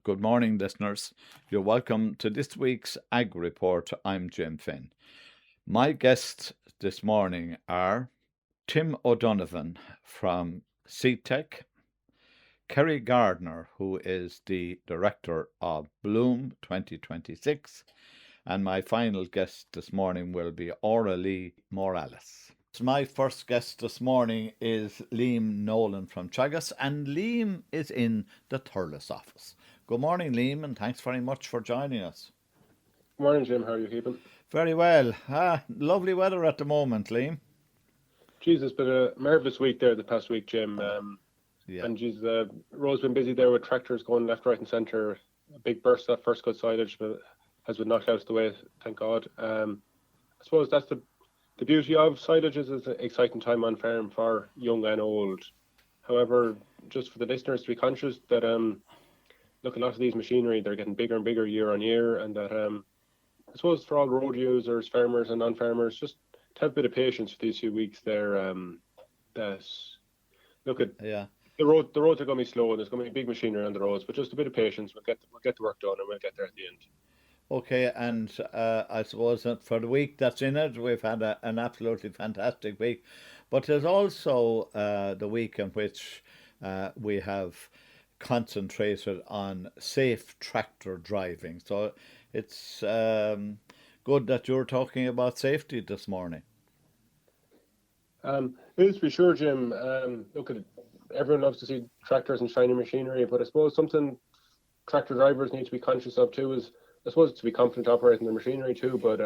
Good morning, listeners. You're welcome to this week's Ag Report. I'm Jim Finn. My guests this morning are Tim O'Donovan from CTech, Kerry Gardner, who is the director of Bloom 2026, and my final guest this morning will be Auralee Morales. My first guest this morning is Liam Nolan from Teagasc, and Liam is in the Thurles office. Good morning, Liam, and thanks very much for joining us. Morning, Jim. How are you keeping? Very well. Lovely weather at the moment, Liam. Geez, it's been a marvellous week there the past week, Jim. Yeah. And geez, road's been busy there with tractors going left, right, and centre. A big burst of first cut silage has been knocked out of the way, thank God. I suppose that's the beauty of silage is it's an exciting time on farm for young and old. However, just for the listeners to be conscious that look, a lot of these machinery they're getting bigger and bigger year on year, and that I suppose for all road users, farmers and non-farmers, just to have a bit of patience for these few weeks there. That look at Yeah. the roads are going to be slow, and there's going to be big machinery on the roads, but just a bit of patience. We'll get the work done, and we'll get there at the end. Okay, and I suppose that for the week that's in it, we've had an absolutely fantastic week. But there's also the week in which we have concentrated on safe tractor driving. So it's good that you're talking about safety this morning. It is for sure, Jim. Look at it. Everyone loves to see tractors and shiny machinery, but I suppose something tractor drivers need to be conscious of too is, I suppose, to be confident operating their machinery too. But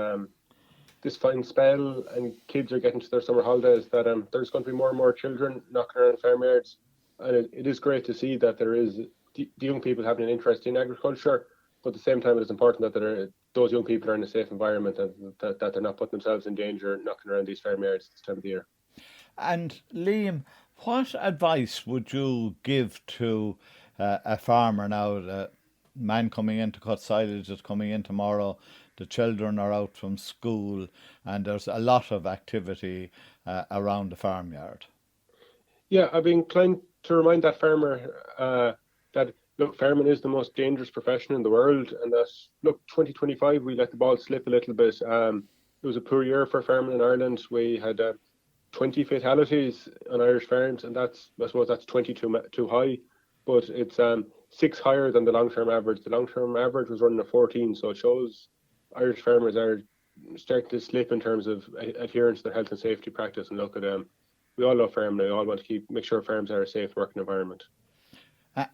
this fine spell and kids are getting to their summer holidays, that there's going to be more and more children knocking around farmyards, and it is great to see that there is the young people having an interest in agriculture. But at the same time, it is important that those young people are in a safe environment, and that they're not putting themselves in danger knocking around these farmyards this time of the year. And Liam, what advice would you give to a farmer now? The man coming in to cut silage is coming in tomorrow. The children are out from school, and there's a lot of activity around the farmyard. Yeah, I'd be inclined to remind that farmer that look, farming is the most dangerous profession in the world, and that look, 2025 we let the ball slip a little bit. It was a poor year for farming in Ireland. We had 20 fatalities on Irish farms, and I suppose that's 20 too high, but it's 6 higher than the long-term average. The long-term average was running at 14, so it shows Irish farmers are starting to slip in terms of adherence to their health and safety practice. And look at we all love farming. We all want to make sure farms are a safe working environment.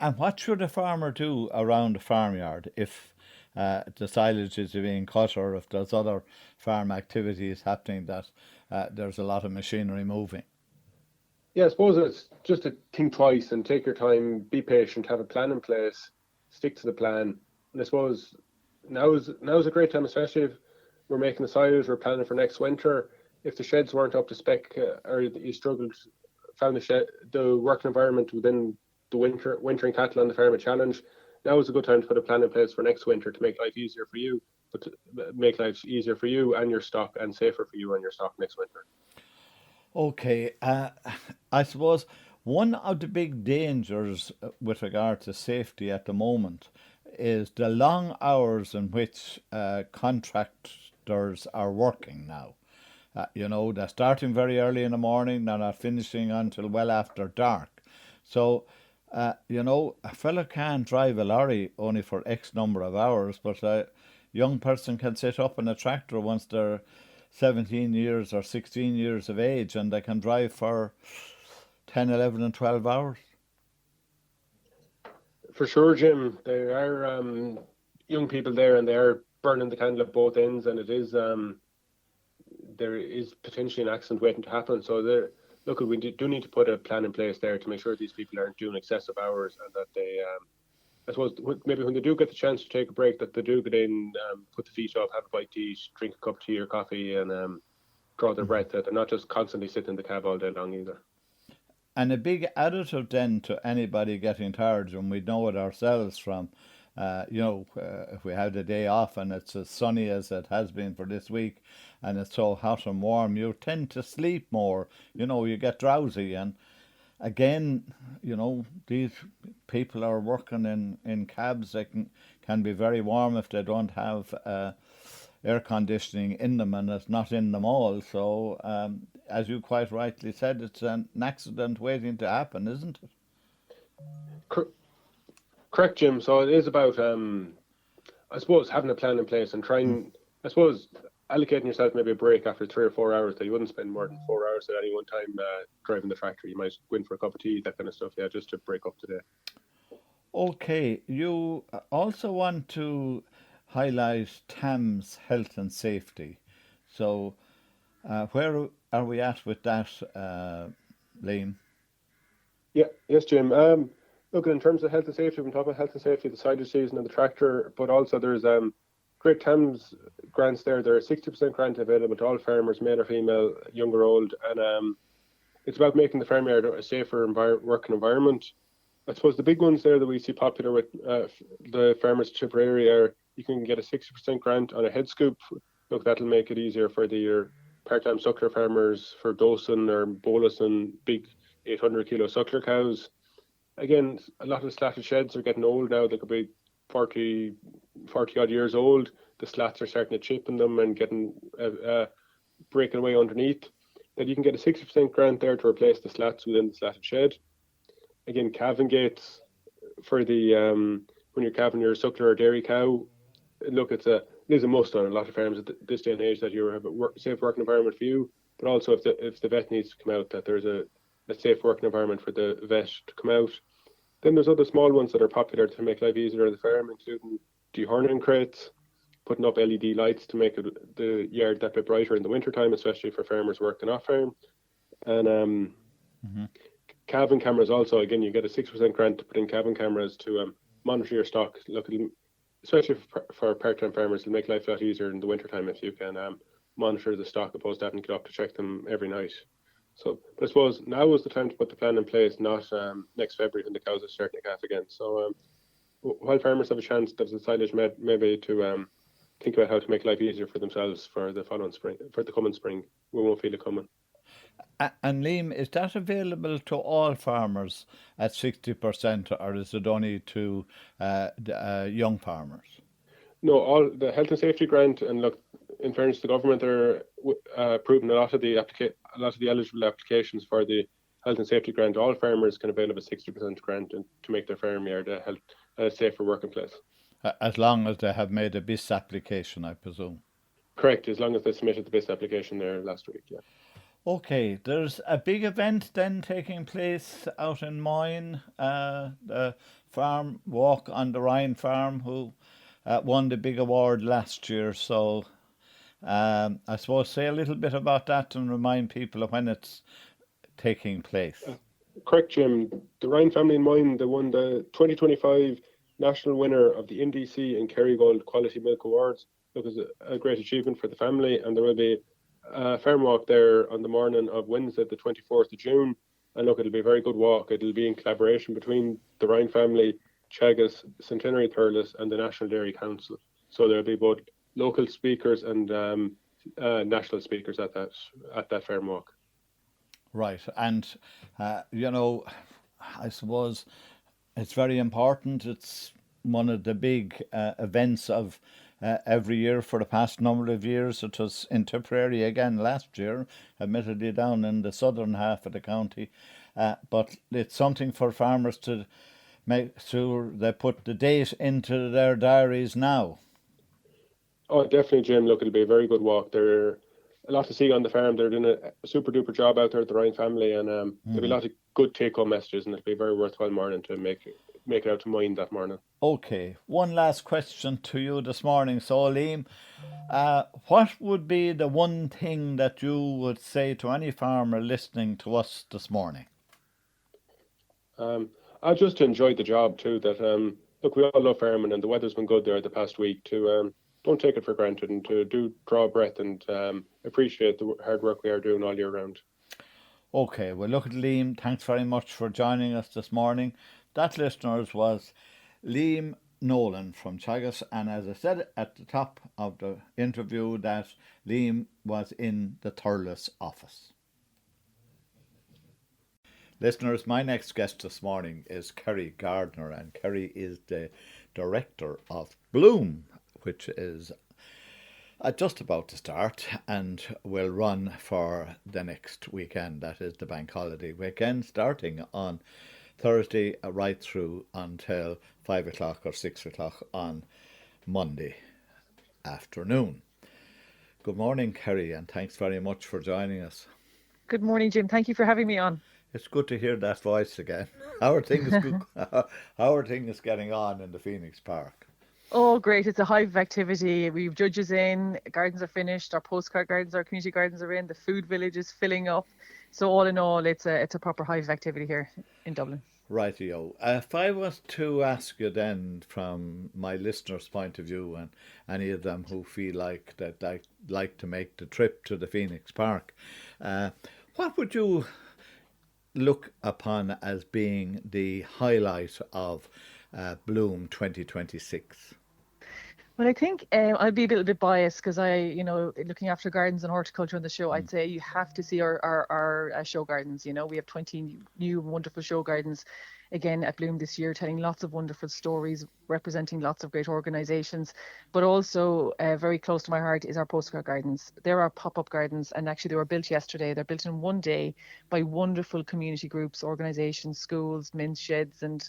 And what should a farmer do around the farmyard if the silage is being cut, or if there's other farm activities happening that there's a lot of machinery moving? Yeah, I suppose it's just to think twice and take your time, be patient, have a plan in place, stick to the plan. And I suppose now is a great time, especially if we're making the silage, we're planning for next winter. If the sheds weren't up to spec, or you found the working environment within the wintering cattle on the farm a challenge, now is a good time to put a plan in place for next winter to make life easier for you, but to make life easier for you and your stock, and safer for you and your stock next winter. Okay, I suppose one of the big dangers with regard to safety at the moment is the long hours in which contractors are working now. They're starting very early in the morning, they're not finishing until well after dark. So, a fella can't drive a lorry only for X number of hours, but a young person can sit up in a tractor once they're 17 years or 16 years of age, and they can drive for 10, 11, and 12 hours. For sure, Jim. There are young people there, and they are burning the candle at both ends, and it is there is potentially an accident waiting to happen. So look, we do need to put a plan in place there to make sure these people aren't doing excessive hours, and that they, I suppose, maybe when they do get the chance to take a break, that they do get in, put the feet up, have a bite to eat, drink a cup of tea or coffee, and draw their breath. That they're not just constantly sitting in the cab all day long either. And a big additive then to anybody getting tired, and we know it ourselves from, if we have the day off and it's as sunny as it has been for this week, and it's so hot and warm, you tend to sleep more. You get drowsy, and again, these people are working in cabs. They can be very warm if they don't have air conditioning in them, and it's not in them all. So, as you quite rightly said, it's an accident waiting to happen, isn't it? Cor- Correct, Jim. So it is about, I suppose, having a plan in place and Mm. trying, I suppose, allocating yourself maybe a break after 3 or 4 hours that you wouldn't spend more than 4 hours at any one time driving the tractor. You might go in for a cup of tea, that kind of stuff, yeah, just to break up the day. Okay, you also want to highlight Thames health and safety. So, where are we at with that, Liam? Yeah, yes, Jim. Look, in terms of health and safety, we've been talking about health and safety, the silage season and the tractor, but also there's Great Thames grants there. There are 60% grant available to all farmers, male or female, young or old, and it's about making the farmyard a safer working environment. I suppose the big ones there that we see popular with the farmers in Tipperary are you can get a 60% grant on a head scoop. Look, that'll make it easier for your part-time suckler farmers for dosing or bolusing big 800 kilo suckler cows. Again, a lot of the slatted sheds are getting old now. They could be 40, 40 odd years old. The slats are starting to chip in them and getting breaking away underneath. That you can get a 60% grant there to replace the slats within the slatted shed. Again, calving gates for the when you're calving your suckler or dairy cow. Look, it is a must on a lot of farms at this day and age that you have a safe working environment for you, but also if the vet needs to come out, that there's a safe working environment for the vet to come out. Then there's other small ones that are popular to make life easier on the farm, including dehorning crates, putting up LED lights to make the yard that bit brighter in the wintertime, especially for farmers working off farm. And Hmm. calving cameras also, again, you get a 6% grant to put in calving cameras to monitor your stock. Look, especially for part-time farmers, it'll make life a lot easier in the wintertime if you can monitor the stock opposed to having to get up to check them every night. So, but I suppose now is the time to put the plan in place, not next February when the cows are starting to calf again. So, while farmers have a chance, there's a silage maybe to think about how to make life easier for themselves for the following spring, for the coming spring. We won't feel it coming. And Liam, is that available to all farmers at 60%, or is it only to young farmers? No, all the health and safety grant, and look, in fairness to the government, they're approving a lot of the eligible applications for the health and safety grant. All farmers can avail of a 60% grant and to make their farm yard a safer working place. As long as they have made a BIS application, I presume. Correct, as long as they submitted the best application there last week. Yeah. Okay, there's a big event then taking place out in Moyne, the farm walk on the Ryan farm, who won the big award last year. So I suppose say a little bit about that and remind people of when it's taking place. Correct, Jim. The Ryan family in mind, they won the 2025 national winner of the NDC and Kerrygold Quality Milk Awards. Look, it's a great achievement for the family, and there will be a farm walk there on the morning of Wednesday, the 24th of June. And look, it'll be a very good walk. It'll be in collaboration between the Ryan family, Teagasc, Centenary Thurles, and the National Dairy Council. So there'll be both local speakers and national speakers at that farm walk. Right, and I suppose it's very important. It's one of the big events of every year for the past number of years. It was in Tipperary again last year, admittedly down in the southern half of the county. But it's something for farmers to make sure they put the date into their diaries now. Oh, definitely, Jim. Look, it'll be a very good walk. There a lot to see on the farm. They're doing a super duper job out there at the Ryan family, and there'll be a Mhm. lot of good take home messages, and it'll be a very worthwhile morning to make it out to mine that morning. Okay, one last question to you this morning. So, Liam, what would be the one thing that you would say to any farmer listening to us this morning? Um, I just enjoyed the job too. That look, we all love farming, and the weather's been good there the past week. To don't take it for granted, and to do draw a breath and appreciate the hard work we are doing all year round. Okay, well, look at Liam. Thanks very much for joining us this morning. That, listeners, was Liam Nolan from Teagasc. And as I said at the top of the interview, that Liam was in the Thurles office. Listeners, my next guest this morning is Kerry Gardner, and Kerry is the director of Bloom, which is just about to start and will run for the next weekend. That is the bank holiday weekend, starting on Thursday right through until 5 o'clock or 6 o'clock on Monday afternoon. Good morning, Kerry, and thanks very much for joining us. Good morning, Jim. Thank you for having me on. It's good to hear that voice again. How are things how are things getting on in the Phoenix Park? Oh, great. It's a hive of activity. We've judges in, gardens are finished, our postcard gardens, our community gardens are in, the food village is filling up. So all in all, it's a proper hive of activity here in Dublin. Rightio. If I was to ask you then, from my listeners' point of view, and any of them who feel like that like to make the trip to the Phoenix Park, what would you look upon as being the highlight of Bloom 2026? Well, I think I'll be a little bit biased because looking after gardens and horticulture on the show, I'd say you have to see our show gardens. We have 20 new wonderful show gardens again at Bloom this year, telling lots of wonderful stories, representing lots of great organisations. But also very close to my heart is our postcard gardens. They're our pop-up gardens, and actually they were built yesterday. They're built in one day by wonderful community groups, organisations, schools, men's sheds, and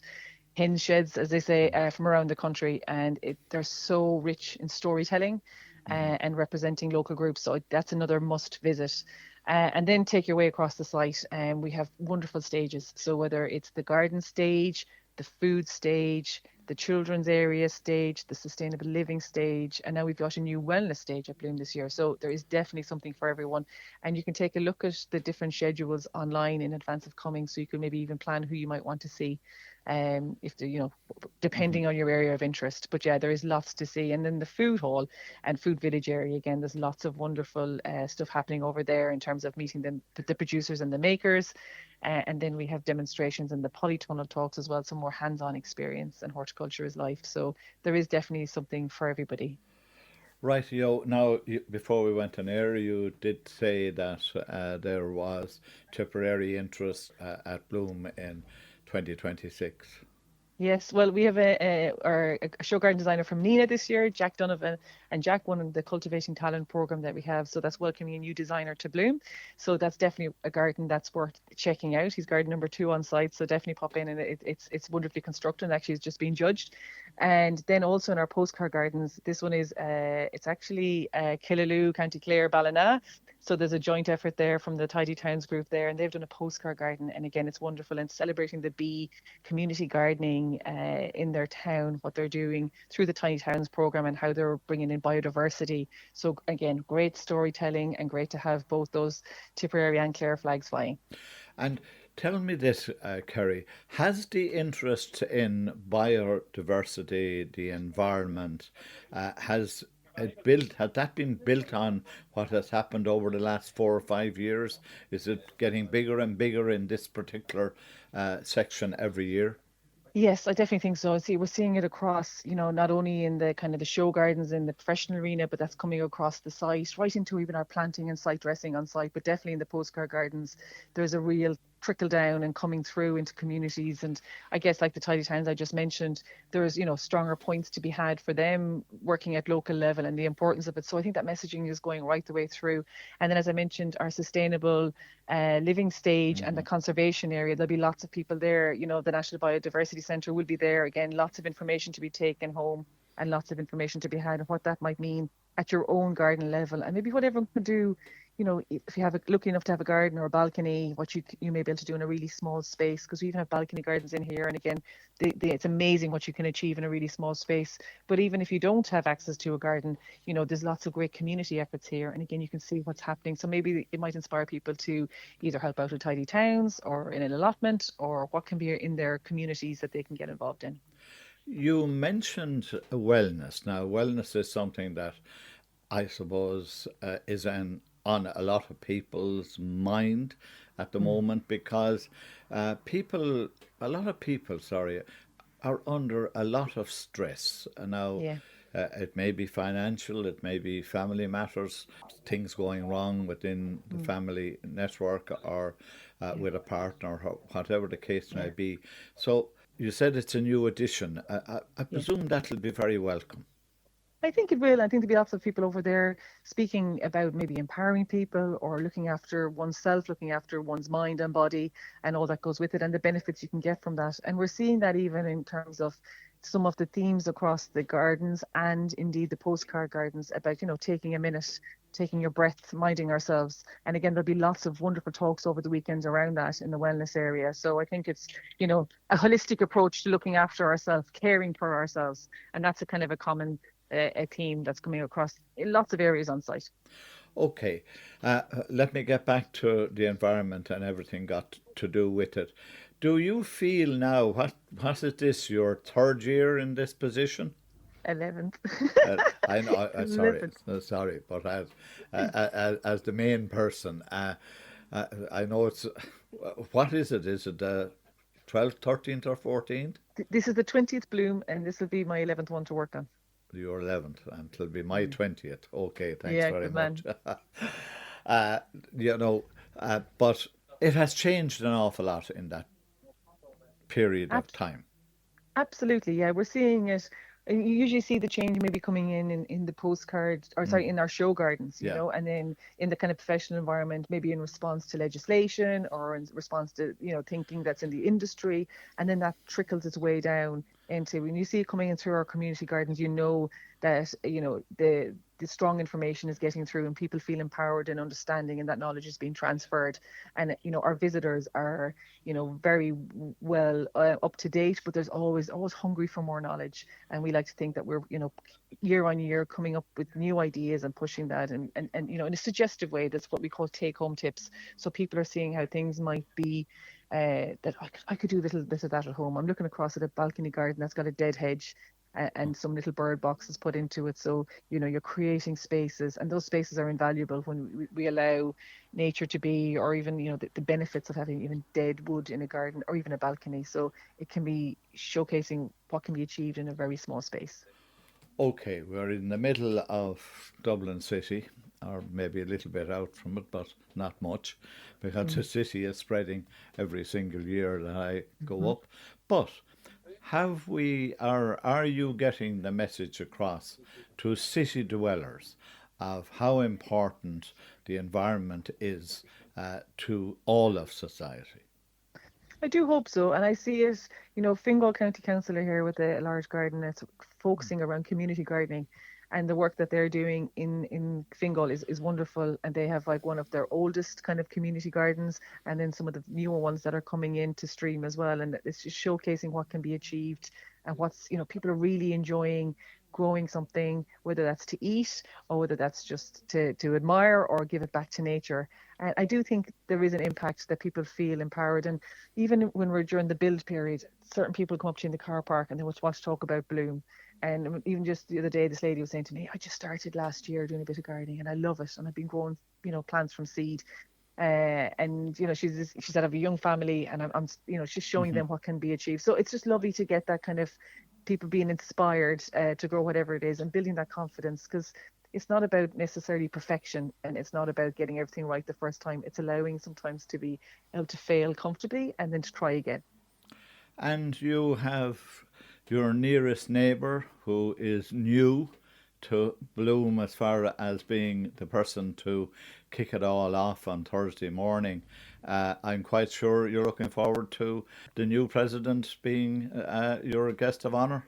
hen sheds, as they say, from around the country, and they're so rich in storytelling and representing local groups. So that's another must visit. And then take your way across the site, and we have wonderful stages. So whether it's the garden stage, the food stage, the children's area stage, the sustainable living stage, and now we've got a new wellness stage at Bloom this year. So there is definitely something for everyone, and you can take a look at the different schedules online in advance of coming, so you can maybe even plan who you might want to see. If the, depending on your area of interest. But yeah, there is lots to see. And then the food hall and food village area, again, there's lots of wonderful stuff happening over there in terms of meeting the producers and the makers. And then we have demonstrations and the polytunnel talks as well, some more hands-on experience, and horticulture is life. So there is definitely something for everybody. Right, now, before we went on air, you did say that there was temporary interest at Bloom in 2026. Yes, well, we have our show garden designer from Nina this year, Jack Donovan, and Jack won the Cultivating Talent program that we have. So that's welcoming a new designer to Bloom. So that's definitely a garden that's worth checking out. He's garden number 2 on site, so definitely pop in, and it's wonderfully constructed. And actually, it's just been judged. And then also in our postcard gardens, this one is it's actually Killaloe, County Clare, Ballina. So there's a joint effort there from the Tidy Towns group there, and they've done a postcard garden. And again, it's wonderful, and celebrating the bee community gardening in their town, what they're doing through the Tiny Towns program and how they're bringing in biodiversity. So again, great storytelling, and great to have both those Tipperary and Clare flags flying. And tell me this, Kerry, has the interest in biodiversity, the environment, has that been built on what has happened over the last 4 or 5 years? Is it getting bigger and bigger in this particular section every year? Yes, I definitely think so. See, we're seeing it across, not only in the kind of the show gardens in the professional arena, but that's coming across the site, right into even our planting and site dressing on site, but definitely in the postcard gardens, there's a real trickle down and coming through into communities. And I guess like the Tidy Towns I just mentioned, there's stronger points to be had for them working at local level and the importance of it. So I think that messaging is going right the way through. And then, as I mentioned, our sustainable living stage and the conservation area, there'll be lots of people there. The National Biodiversity Centre will be there again, lots of information to be taken home and lots of information to be had, and what that might mean at your own garden level, and maybe what everyone can do. If you have lucky enough to have a garden or a balcony, what you may be able to do in a really small space, because we even have balcony gardens in here. And again, it's amazing what you can achieve in a really small space. But even if you don't have access to a garden, there's lots of great community efforts here. And again, you can see what's happening. So maybe it might inspire people to either help out with Tidy Towns or in an allotment, or what can be in their communities that they can get involved in. You mentioned wellness. Now, wellness is something that I suppose is on a lot of people's mind at the moment, because a lot of people, are under a lot of stress now. Yeah. It may be financial, it may be family matters, things going wrong within the family network or with a partner, or whatever the case may be. So you said it's a new addition. I presume that'll be very welcome. I think it will. I think there'll be lots of people over there speaking about maybe empowering people or looking after oneself, looking after one's mind and body and all that goes with it and the benefits you can get from that. And we're seeing that even in terms of some of the themes across the gardens and indeed the postcard gardens about, taking a minute, taking your breath, minding ourselves. And again, there'll be lots of wonderful talks over the weekends around that in the wellness area. So I think it's, a holistic approach to looking after ourselves, caring for ourselves. And that's a kind of a common a theme that's coming across in lots of areas on site. Okay, let me get back to the environment and everything got to do with it. Do you feel now, what is this, your third year in this position? 11th. I know, sorry, but as the main person, I know it's, what is it? Is it the 12th, 13th or 14th? This is the 20th bloom and this will be my 11th one to work on. Your 11th, and it'll be my 20th. Okay, thanks very much. But it has changed an awful lot in that period of time. Absolutely, yeah. We're seeing it. You usually see the change maybe coming in the postcard, or sorry, in our show gardens, and then in the kind of professional environment, maybe in response to legislation or in response to, thinking that's in the industry. And then that trickles its way down into when you see it coming in through our community gardens, that, the strong information is getting through and people feel empowered and understanding and that knowledge is being transferred. And, our visitors are, very well up to date, but there's always hungry for more knowledge. And we like to think that we're, year on year coming up with new ideas and pushing that and in a suggestive way. That's what we call take home tips. So people are seeing how things might be that I could do a little bit of that at home. I'm looking across at a balcony garden that's got a dead hedge and some little bird boxes put into it. So, you're creating spaces, and those spaces are invaluable when we allow nature to be, or even, the benefits of having even dead wood in a garden or even a balcony. So it can be showcasing what can be achieved in a very small space. Okay, we're in the middle of Dublin City, or maybe a little bit out from it, but not much, because the city is spreading every single year that I go up. But are you getting the message across to city dwellers of how important the environment is to all of society? I do hope so. And I see it, Fingal County Council are here with a large garden that's focusing around community gardening. And the work that they're doing in Fingal is wonderful. And they have like one of their oldest kind of community gardens, and then some of the newer ones that are coming into stream as well. And it's just showcasing what can be achieved and what's, people are really enjoying growing something, whether that's to eat or whether that's just to admire or give it back to nature. And I do think there is an impact that people feel empowered. And even when we're during the build period, certain people come up to you in the car park and they want to talk about bloom. And even just the other day, this lady was saying to me, I just started last year doing a bit of gardening and I love it. And I've been growing, plants from seed. And, she said I have a young family and I'm she's showing them what can be achieved. So it's just lovely to get that kind of people being inspired to grow whatever it is and building that confidence, because it's not about necessarily perfection and it's not about getting everything right the first time. It's allowing sometimes to be able to fail comfortably and then to try again. And you have your nearest neighbour who is new to Bloom as far as being the person to kick it all off on Thursday morning. I'm quite sure you're looking forward to the new president being your guest of honour.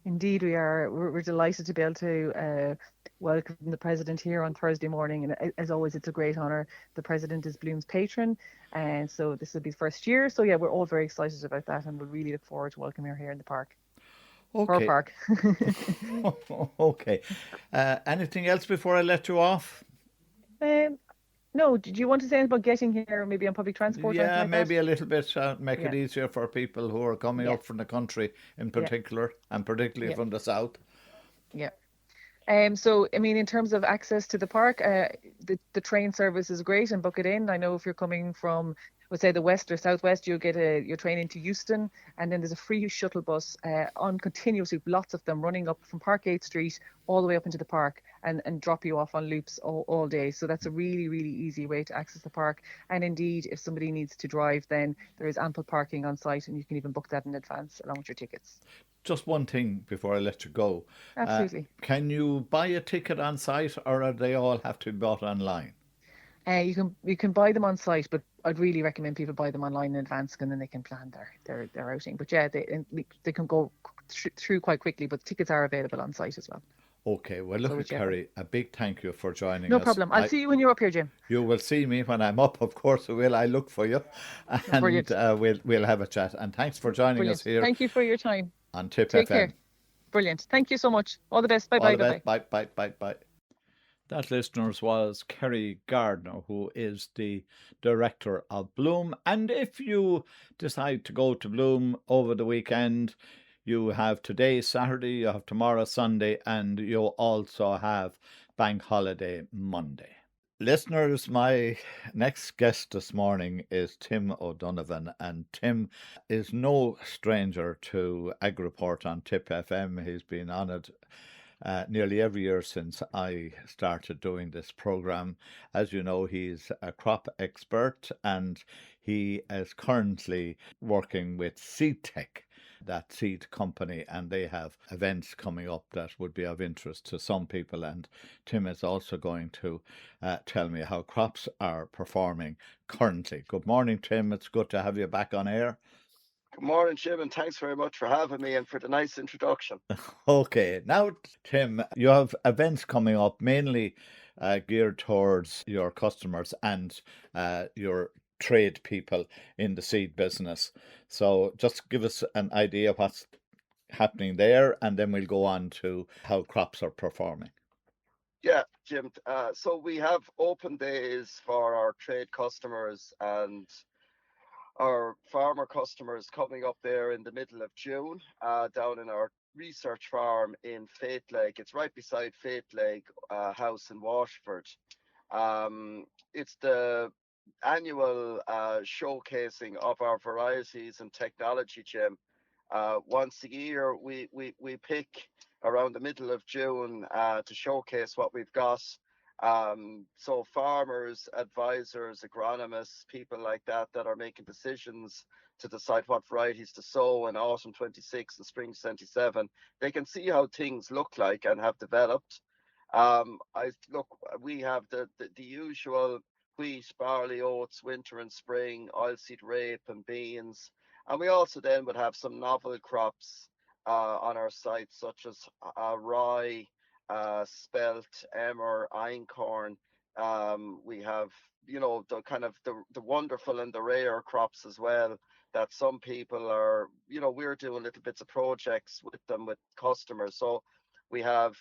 Indeed, we are. We're delighted to be able to welcome the president here on Thursday morning. And as always, it's a great honour. The president is Bloom's patron. And so this will be the first year. So yeah, we're all very excited about that. And we really look forward to welcoming her here in the park. Okay. Park. Okay. Anything else before I let you off? No, did you want to say anything about getting here, maybe on public transport? Yeah, like maybe that? a little bit, make it easier for people who are coming up from the country in particular, and particularly from the south. Yeah. So, I mean, in terms of access to the park, the train service is great and book it in. I know if you're coming from would say the west or southwest, you'll get your train into Euston, and then there's a free shuttle bus on continuously, lots of them running up from Parkgate Street all the way up into the park and drop you off on loops all day. So that's a really, really easy way to access the park. And indeed, if somebody needs to drive, then there is ample parking on site, and you can even book that in advance along with your tickets. Just one thing before I let you go. Absolutely. Can you buy a ticket on site, or do they all have to be bought online? You can buy them on site, but I'd really recommend people buy them online in advance, and then they can plan their outing. But yeah, they can go through quite quickly, but tickets are available on site as well. Okay, well, look, Kerry, a big thank you for joining us. No problem. I'll see you when you're up here, Jim. You will see me when I'm up, of course. Will I look for you, and we'll have a chat. And thanks for joining us here. Thank you for your time on Tip Take FM. Care. Brilliant. Thank you so much. All the best. Bye bye. Bye. That, listeners, was Kerry Gardner, who is the director of Bloom. And if you decide to go to Bloom over the weekend, you have today, Saturday, you have tomorrow, Sunday, and you also have Bank Holiday Monday. Listeners, my next guest this morning is Tim O'Donovan, and Tim is no stranger to AgReport on Tip FM. He's been on it nearly every year since I started doing this program. As you know, he's a crop expert, and he is currently working with SeedTech, that seed company, and they have events coming up that would be of interest to some people. And Tim is also going to tell me how crops are performing currently. Good morning, Tim. It's good to have you back on air. Good morning, Jim, and thanks very much for having me and for the nice introduction. Okay, now, Tim, you have events coming up mainly geared towards your customers and your trade people in the seed business. So just give us an idea of what's happening there, and then we'll go on to how crops are performing. Yeah, Jim. So we have open days for our trade customers and our farmer customers coming up there in the middle of June, down in our research farm in Fate Lake. It's right beside Fate Lake House in Washford. It's the annual showcasing of our varieties and technology, Jim. Once a year, we pick around the middle of June to showcase what we've got. So farmers, advisors, agronomists, people like that are making decisions to decide what varieties to sow in autumn 26 and spring 27, they can see how things look like and have developed. We have the usual wheat, barley, oats, winter and spring, oilseed rape and beans. And we also then would have some novel crops on our site, such as rye, spelt, emmer, einkorn. We have, the kind of the wonderful and the rare crops as well, that some people are, we're doing little bits of projects with them, with customers. So we have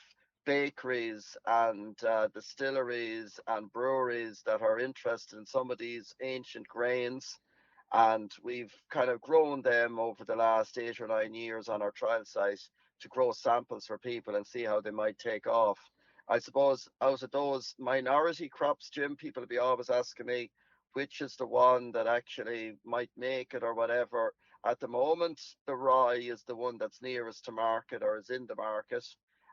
bakeries and distilleries and breweries that are interested in some of these ancient grains. And we've kind of grown them over the last 8 or 9 years on our trial site to grow samples for people and see how they might take off. I suppose out of those minority crops, Jim, people will be always asking me which is the one that actually might make it or whatever. At the moment, the rye is the one that's nearest to market or is in the market.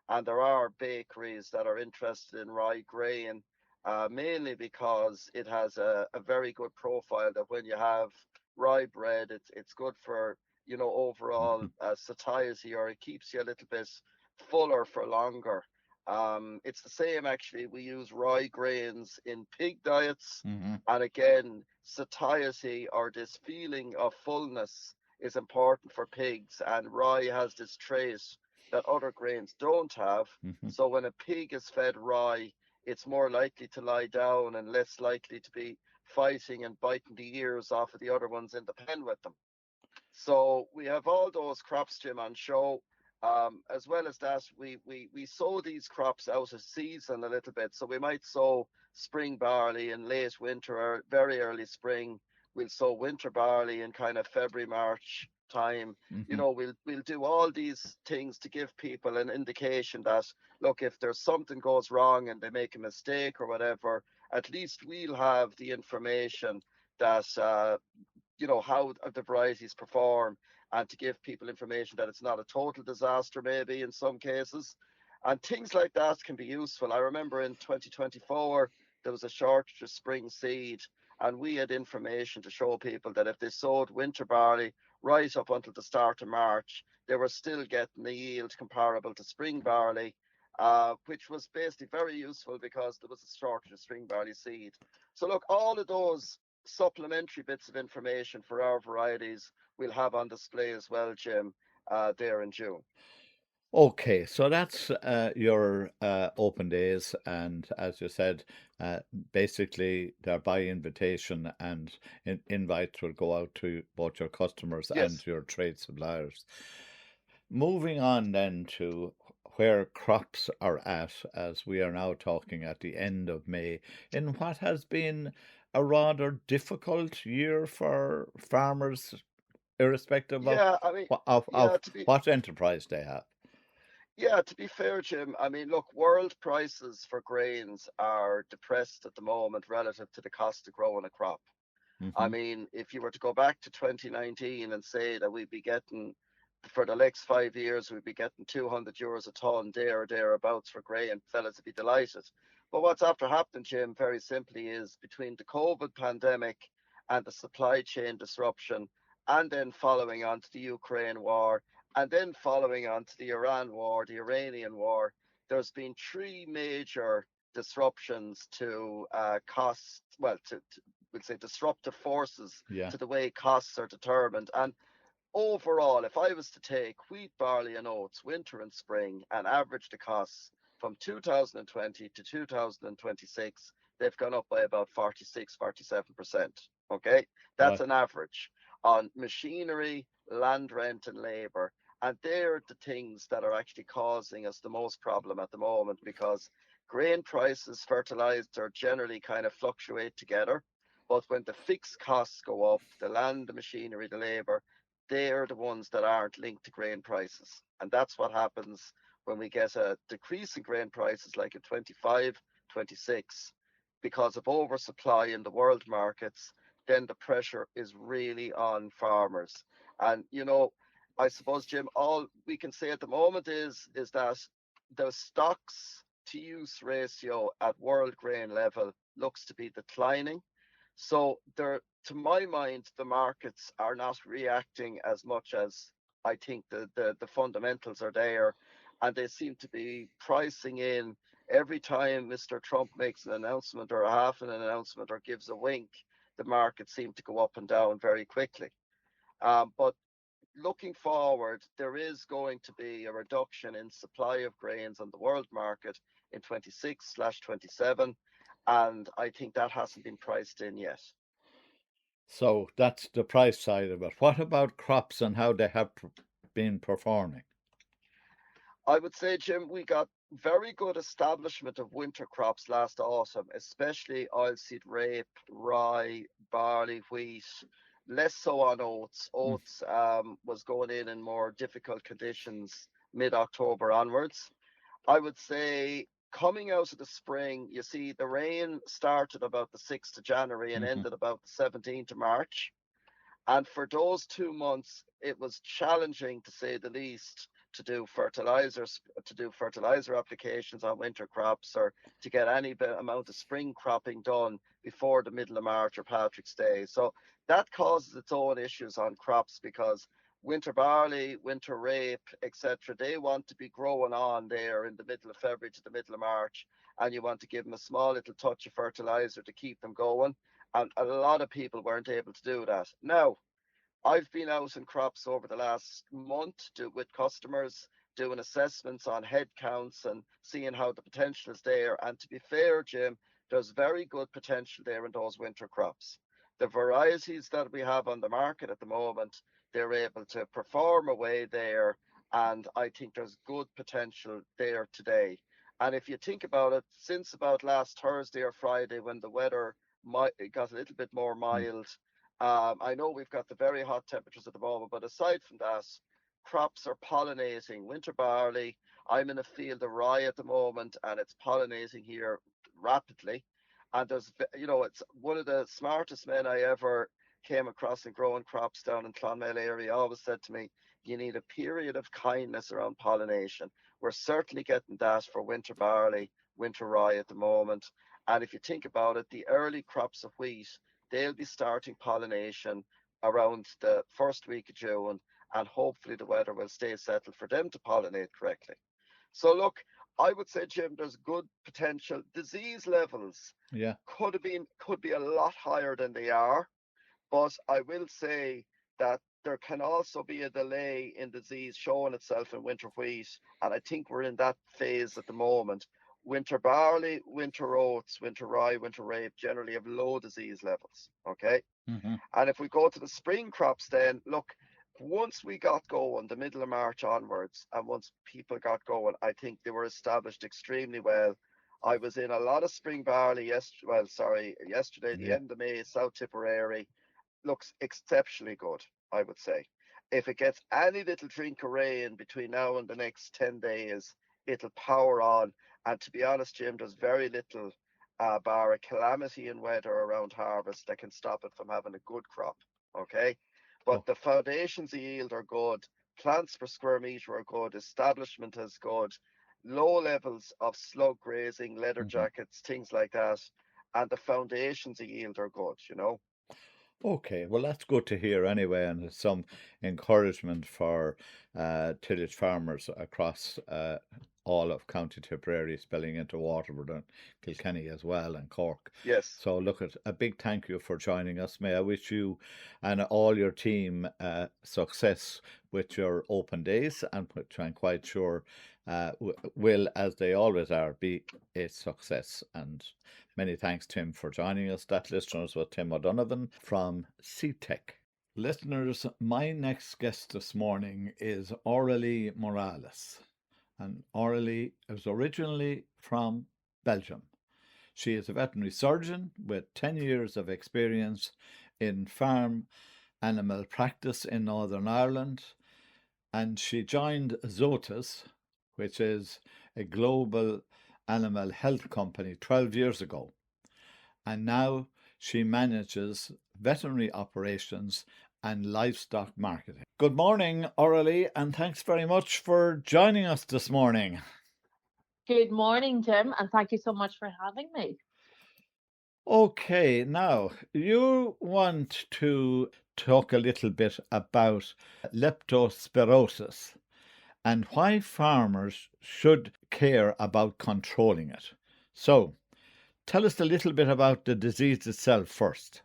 And there are bakeries that are interested in rye grain, mainly because it has a very good profile, that when you have rye bread, it's good for, overall satiety, or it keeps you a little bit fuller for longer. It's the same, actually. We use rye grains in pig diets. Mm-hmm. And again, satiety, or this feeling of fullness, is important for pigs. And rye has this trait that other grains don't have. Mm-hmm. So when a pig is fed rye, it's more likely to lie down and less likely to be fighting and biting the ears off of the other ones in the pen with them. So we have all those crops, Jim, on show. As well as that, we sow these crops out of season a little bit. So we might sow spring barley in late winter or very early spring. We'll sow winter barley in kind of February, March time. Mm-hmm. We'll do all these things to give people an indication that, look, if there's something goes wrong and they make a mistake or whatever, at least we'll have the information that how the varieties perform, and to give people information that it's not a total disaster maybe in some cases, and things like that can be useful. I remember in 2024 there was a shortage of spring seed, and we had information to show people that if they sowed winter barley right up until the start of March, they were still getting a yield comparable to spring barley, which was basically very useful because there was a shortage of spring barley seed. So look, all of those supplementary bits of information for our varieties we'll have on display as well, Jim, there in June. Okay, so that's your open days, and as you said, basically they're by invitation, and invites will go out to both your customers and Yes. your trade suppliers. Moving on then to where crops are at, as we are now talking at the end of May, in what has been a rather difficult year for farmers, irrespective of Yeah, I mean, of yeah, to be what enterprise they have. yeah, to be fair, Jim, I mean, look, world prices for grains are depressed at the moment relative to the cost of growing a crop. I Hmm. mean, if you were to go back to 2019 and say that we'd be getting, for the next 5 years, we'd be getting €200 a ton there or thereabouts for grain, fellas would be delighted. But what's after happening, Jim, very simply is between the COVID pandemic and the supply chain disruption, and then following on to the Ukraine war, and then following on to the Iran war, the Iranian war, there's been three major disruptions to costs, well, to we'll say disruptive forces Yeah. to the way costs are determined. And overall, if I was to take wheat, barley, and oats, winter and spring, and average the costs from 2020 to 2026, they've gone up by about 46, 47%. Okay, that's Right. an average on machinery, land rent, and labor. And they're the things that are actually causing us the most problem at the moment, because grain prices, fertilizer generally kind of fluctuate together. But when the fixed costs go up, the land, the machinery, the labor, they're the ones that aren't linked to grain prices. And that's what happens when we get a decrease in grain prices like in 25, 26, because of oversupply in the world markets, then the pressure is really on farmers. And I suppose, Jim, all we can say at the moment is that the stocks to use ratio at world grain level looks to be declining. So there, to my mind, the markets are not reacting as much as I think the fundamentals are there, and they seem to be pricing in every time Mr. Trump makes an announcement or half an announcement or gives a wink, the markets seem to go up and down very quickly. But looking forward, there is going to be a reduction in supply of grains on the world market in 26/27, and I think that hasn't been priced in yet. So that's the price side of it. What about crops and how they have been performing? I would say, Jim, we got very good establishment of winter crops last autumn, especially oilseed rape, rye, barley, wheat, less so on oats. Mm. Oats was going in more difficult conditions mid-October onwards. I would say coming out of the spring, you see the rain started about the 6th of January and Hmm. ended about the 17th of March. And for those 2 months, it was challenging to say the least to do fertilizers, to do fertilizer applications on winter crops, or to get any amount of spring cropping done before the middle of March or Patrick's Day. So that causes its own issues on crops, because winter barley, winter rape, etc., they want to be growing on there in the middle of February to the middle of March, and you want to give them a small little touch of fertilizer to keep them going. And a lot of people weren't able to do that. Now, I've been out in crops over the last month with customers, doing assessments on head counts and seeing how the potential is there. And to be fair, Jim, there's very good potential there in those winter crops. The varieties that we have on the market at the moment, they're able to perform away there. And I think there's good potential there today. And if you think about it, since about last Thursday or Friday, when the weather got a little bit more mild, I know we've got the very hot temperatures at the moment, but aside from that, crops are pollinating. Winter barley, I'm in a field of rye at the moment, and it's pollinating here rapidly. And it's one of the smartest men I ever came across in growing crops down in Clonmel area always said to me, you need a period of kindness around pollination. We're certainly getting that for winter barley, winter rye at the moment. And if you think about it, the early crops of wheat, they'll be starting pollination around the first week of June, and hopefully the weather will stay settled for them to pollinate correctly. So look, I would say, Jim, there's good potential. Disease levels Yeah. could be a lot higher than they are, but I will say that there can also be a delay in disease showing itself in winter wheat, and I think we're in that phase at the moment. Winter barley, winter oats, winter rye, winter rape generally have low disease levels. Okay. Mm-hmm. And if we go to the spring crops, then look, once we got going, the middle of March onwards, and once people got going, I think they were established extremely well. I was in a lot of spring barley yesterday, the Yeah. end of May, South Tipperary. Looks exceptionally good, I would say. If it gets any little drink of rain between now and the next 10 days, it'll power on. And to be honest, Jim, there's very little bar a calamity in weather around harvest that can stop it from having a good crop. Okay. But Oh. the foundations of yield are good. Plants per square meter are good. Establishment is good. Low levels of slug grazing, leather Mhm. jackets, things like that. And the foundations of yield are good, Okay, well, that's good to hear anyway, and it's some encouragement for tillage farmers across all of County Tipperary, spilling into Waterford and Kilkenny as well, and Cork. Yes. So, look, at a big thank you for joining us. May I wish you and all your team success with your open days, and which I'm quite sure will, as they always are, be a success. And many thanks, Tim, for joining us. That, listeners, was Tim O'Donovan from CTech. Listeners, my next guest this morning is Aurélie Morales. And Aurélie is originally from Belgium. She is a veterinary surgeon with 10 years of experience in farm animal practice in Northern Ireland. And she joined Zoetis, which is a global animal health company, 12 years ago. And now she manages veterinary operations and livestock marketing. Good morning, Aurélie, and thanks very much for joining us this morning. Good morning, Jim, and thank you so much for having me. Okay, now you want to talk a little bit about leptospirosis and why farmers should care about controlling it. So, tell us a little bit about the disease itself first.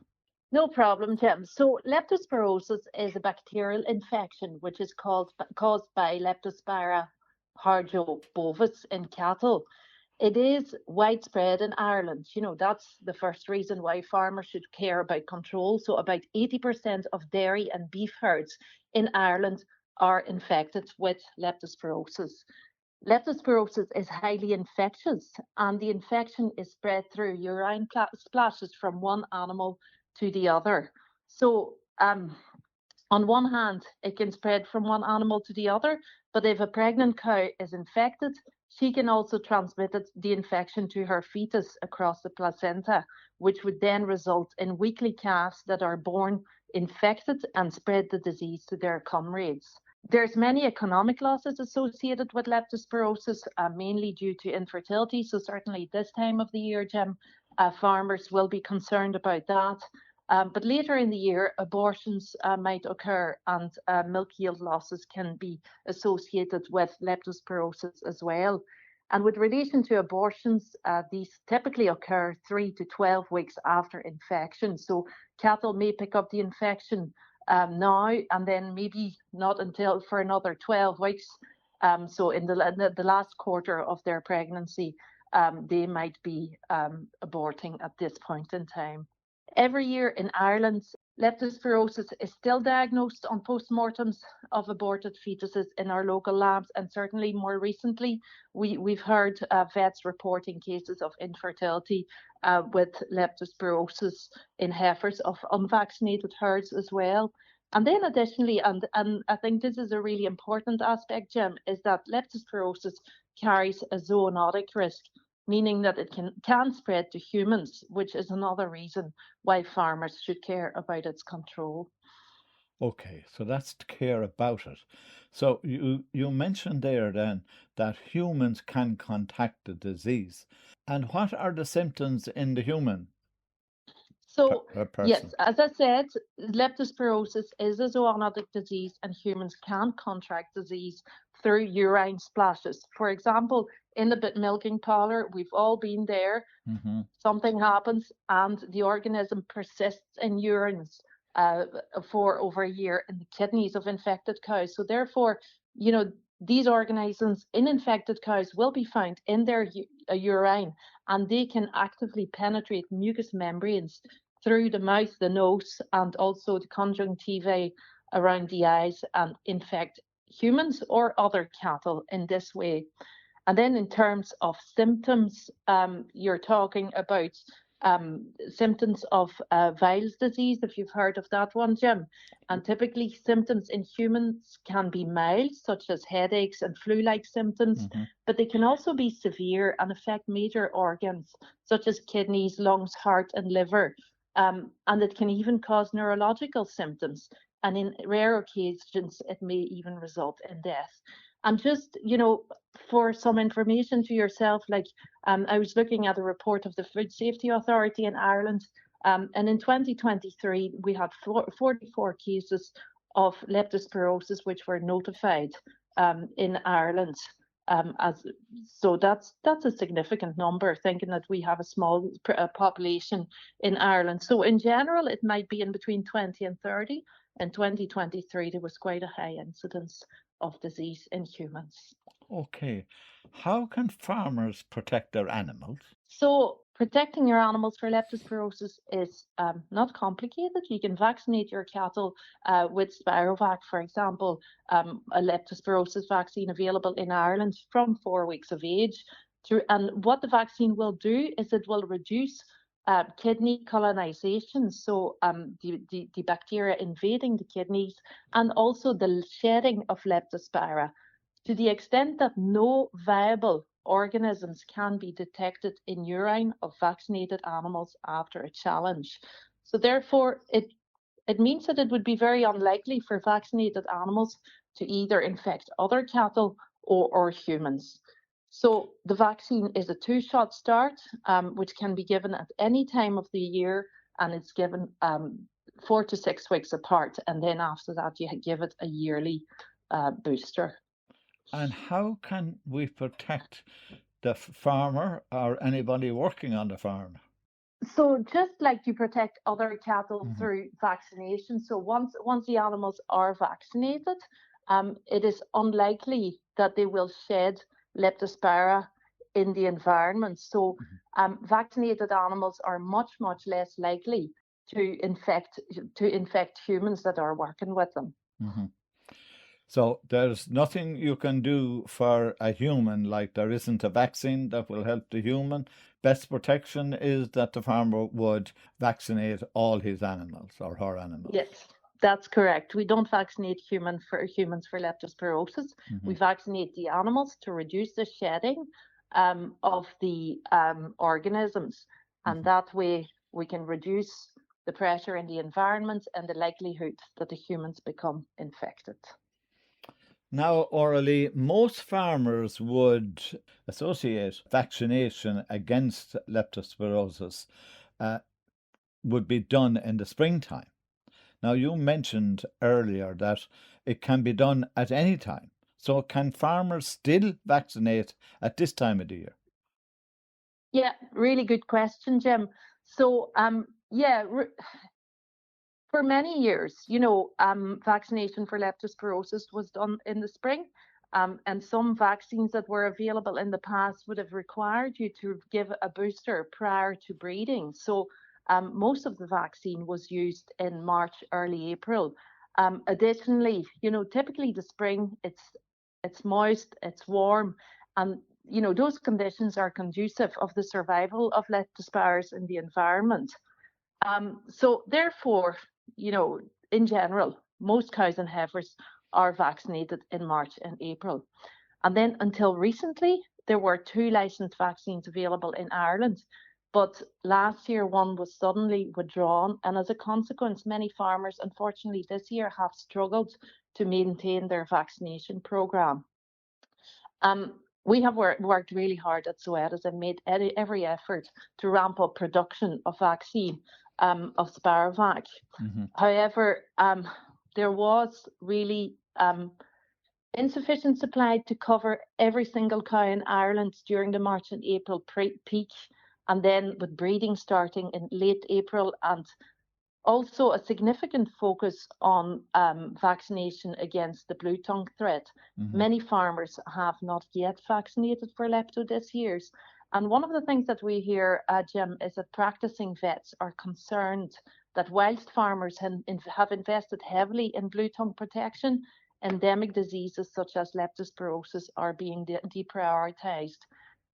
No problem, Jim. So, leptospirosis is a bacterial infection which is caused by Leptospira parvobovis in cattle. It is widespread in Ireland. That's the first reason why farmers should care about control. So, about 80% of dairy and beef herds in Ireland are infected with leptospirosis. Leptospirosis is highly infectious, and the infection is spread through urine splashes from one animal to the other. So, on one hand, it can spread from one animal to the other, but if a pregnant cow is infected, she can also transmit the infection to her fetus across the placenta, which would then result in weakly calves that are born infected and spread the disease to their comrades. There's many economic losses associated with leptospirosis, mainly due to infertility. So certainly this time of the year, Jim, farmers will be concerned about that. But later in the year, abortions might occur, and milk yield losses can be associated with leptospirosis as well. And with relation to abortions, these typically occur 3 to 12 weeks after infection. So cattle may pick up the infection now, and then maybe not until for another 12 weeks. So in the last quarter of their pregnancy, they might be aborting at this point in time. Every year in Ireland, leptospirosis is still diagnosed on postmortems of aborted fetuses in our local labs, and certainly more recently, we've heard vets reporting cases of infertility with leptospirosis in heifers of unvaccinated herds as well. And then additionally, and I think this is a really important aspect, Jim, is that leptospirosis carries a zoonotic risk. meaning that it can spread to humans, which is another reason why farmers should care about its control. Okay, so that's to care about it. So you mentioned there then that humans can contact the disease. And what are the symptoms in the human So, person? yes, as I said, leptospirosis is a zoonotic disease, and humans can contract disease through urine splashes. For example, in the milking parlor, we've all been there. Mm-hmm. Something happens, and the organism persists in urines for over a year in the kidneys of infected cows. So, therefore, these organisms in infected cows will be found in their urine, and they can actively penetrate mucous membranes through the mouth, the nose, and also the conjunctiva around the eyes, and infect humans or other cattle in this way. And then in terms of symptoms, you're talking about symptoms of Weil's disease, if you've heard of that one, Jim. And typically symptoms in humans can be mild, such as headaches and flu-like symptoms, but they can also be severe and affect major organs, such as kidneys, lungs, heart, and liver. And it can even cause neurological symptoms. And in rare occasions, it may even result in death. And just, for some information to yourself, like I was looking at a report of the Food Safety Authority in Ireland, and in 2023 we had 44 cases of leptospirosis which were notified in Ireland. So that's a significant number, thinking that we have a small population in Ireland. So in general, it might be in between 20 and 30. In 2023, there was quite a high incidence of disease in humans. Okay. How can farmers protect their animals? So protecting your animals for leptospirosis is not complicated. You can vaccinate your cattle with Spirovac, for example, a leptospirosis vaccine available in Ireland from 4 weeks of age. And what the vaccine will do is it will reduce kidney colonization, so the bacteria invading the kidneys, and also the shedding of Leptospira, to the extent that no viable organisms can be detected in urine of vaccinated animals after a challenge. So therefore, it means that it would be very unlikely for vaccinated animals to either infect other cattle or humans. So the vaccine is a 2-shot start, which can be given at any time of the year, and it's given 4 to 6 weeks apart. And then after that, you give it a yearly booster. And how can we protect the farmer or anybody working on the farm? So just like you protect other cattle through vaccination, so once the animals are vaccinated, it is unlikely that they will shed Leptospira in the environment. So vaccinated animals are much less likely to infect humans that are working with them. So there's nothing you can do for a human, like there isn't a vaccine that will help the human. Best protection is that the farmer would vaccinate all his animals or her animals. Yes, that's correct. We don't vaccinate humans for leptospirosis. We vaccinate the animals to reduce the shedding of the organisms. And that way we can reduce the pressure in the environment and the likelihood that the humans become infected. Now, Aurelie, most farmers would associate vaccination against leptospirosis would be done in the springtime. Now, you mentioned earlier that it can be done at any time. So can farmers still vaccinate at this time of the year? Yeah, really good question, Jim. So, for many years, vaccination for leptospirosis was done in the spring. And some vaccines that were available in the past would have required you to give a booster prior to breeding. So most of the vaccine was used in March, early April. Additionally, typically the spring, it's moist, it's warm, and those conditions are conducive of the survival of leptospiras in the environment. So therefore, in general, most cows and heifers are vaccinated in March and April. And then until recently, there were 2 licensed vaccines available in Ireland. But last year, one was suddenly withdrawn. And as a consequence, many farmers, unfortunately, this year have struggled to maintain their vaccination programme. We have worked really hard at Zoetis and made every effort to ramp up production of vaccine, of Spirovac. However, there was really insufficient supply to cover every single cow in Ireland during the March and April peak, and then with breeding starting in late April, and also a significant focus on vaccination against the blue tongue threat. Many farmers have not yet vaccinated for lepto this year. And one of the things that we hear, Jim, is that practicing vets are concerned that whilst farmers have invested heavily in blue tongue protection, endemic diseases such as leptospirosis are being deprioritized.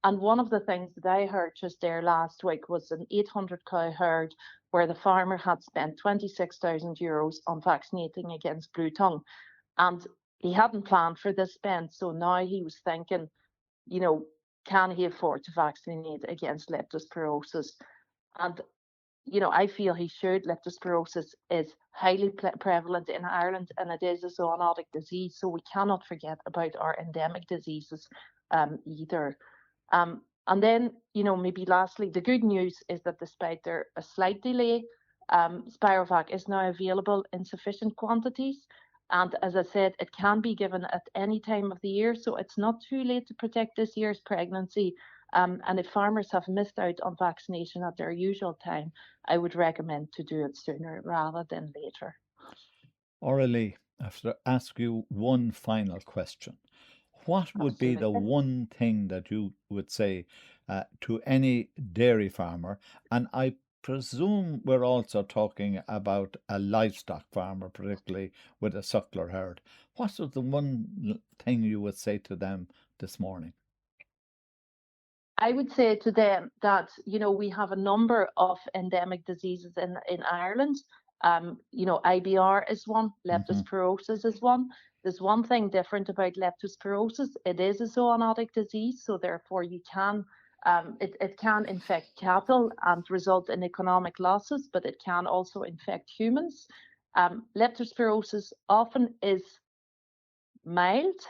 And one of the things that I heard just there last week was an 800 cow herd where the farmer had spent €26,000 on vaccinating against blue tongue. And he hadn't planned for this spend. So now he was thinking, can he afford to vaccinate against leptospirosis? And, I feel he should. Leptospirosis is highly prevalent in Ireland, and it is a zoonotic disease. So we cannot forget about our endemic diseases either. And then, maybe lastly, the good news is that despite a slight delay, Spirovac is now available in sufficient quantities. And as I said, it can be given at any time of the year. So it's not too late to protect this year's pregnancy. And if farmers have missed out on vaccination at their usual time, I would recommend to do it sooner rather than later. Aurelie, I have to ask you one final question. What would be the one thing that you would say to any dairy farmer? And I presume we're also talking about a livestock farmer, particularly with a suckler herd. What is the one thing you would say to them this morning? I would say to them that, we have a number of endemic diseases in Ireland. IBR is one, leptospirosis is one. There's one thing different about leptospirosis. It is a zoonotic disease, so therefore it can infect cattle and result in economic losses, but it can also infect humans. Leptospirosis often is mild,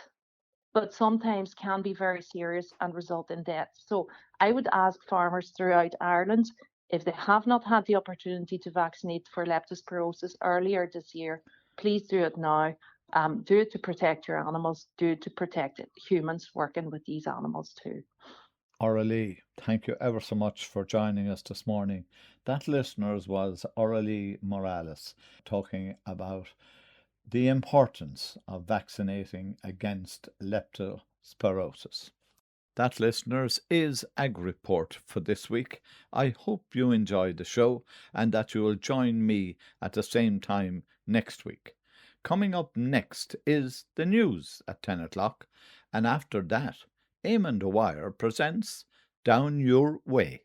but sometimes can be very serious and result in death. So I would ask farmers throughout Ireland, if they have not had the opportunity to vaccinate for leptospirosis earlier this year, please do it now. Do it to protect your animals, do it to protect humans working with these animals too. Aurelie, thank you ever so much for joining us this morning. That, listeners, was Aurelie Morales talking about the importance of vaccinating against leptospirosis. That, listeners, is Ag Report for this week. I hope you enjoyed the show and that you will join me at the same time next week. Coming up next is the news at 10 o'clock, and after that, Eamon Dwyer presents Down Your Way.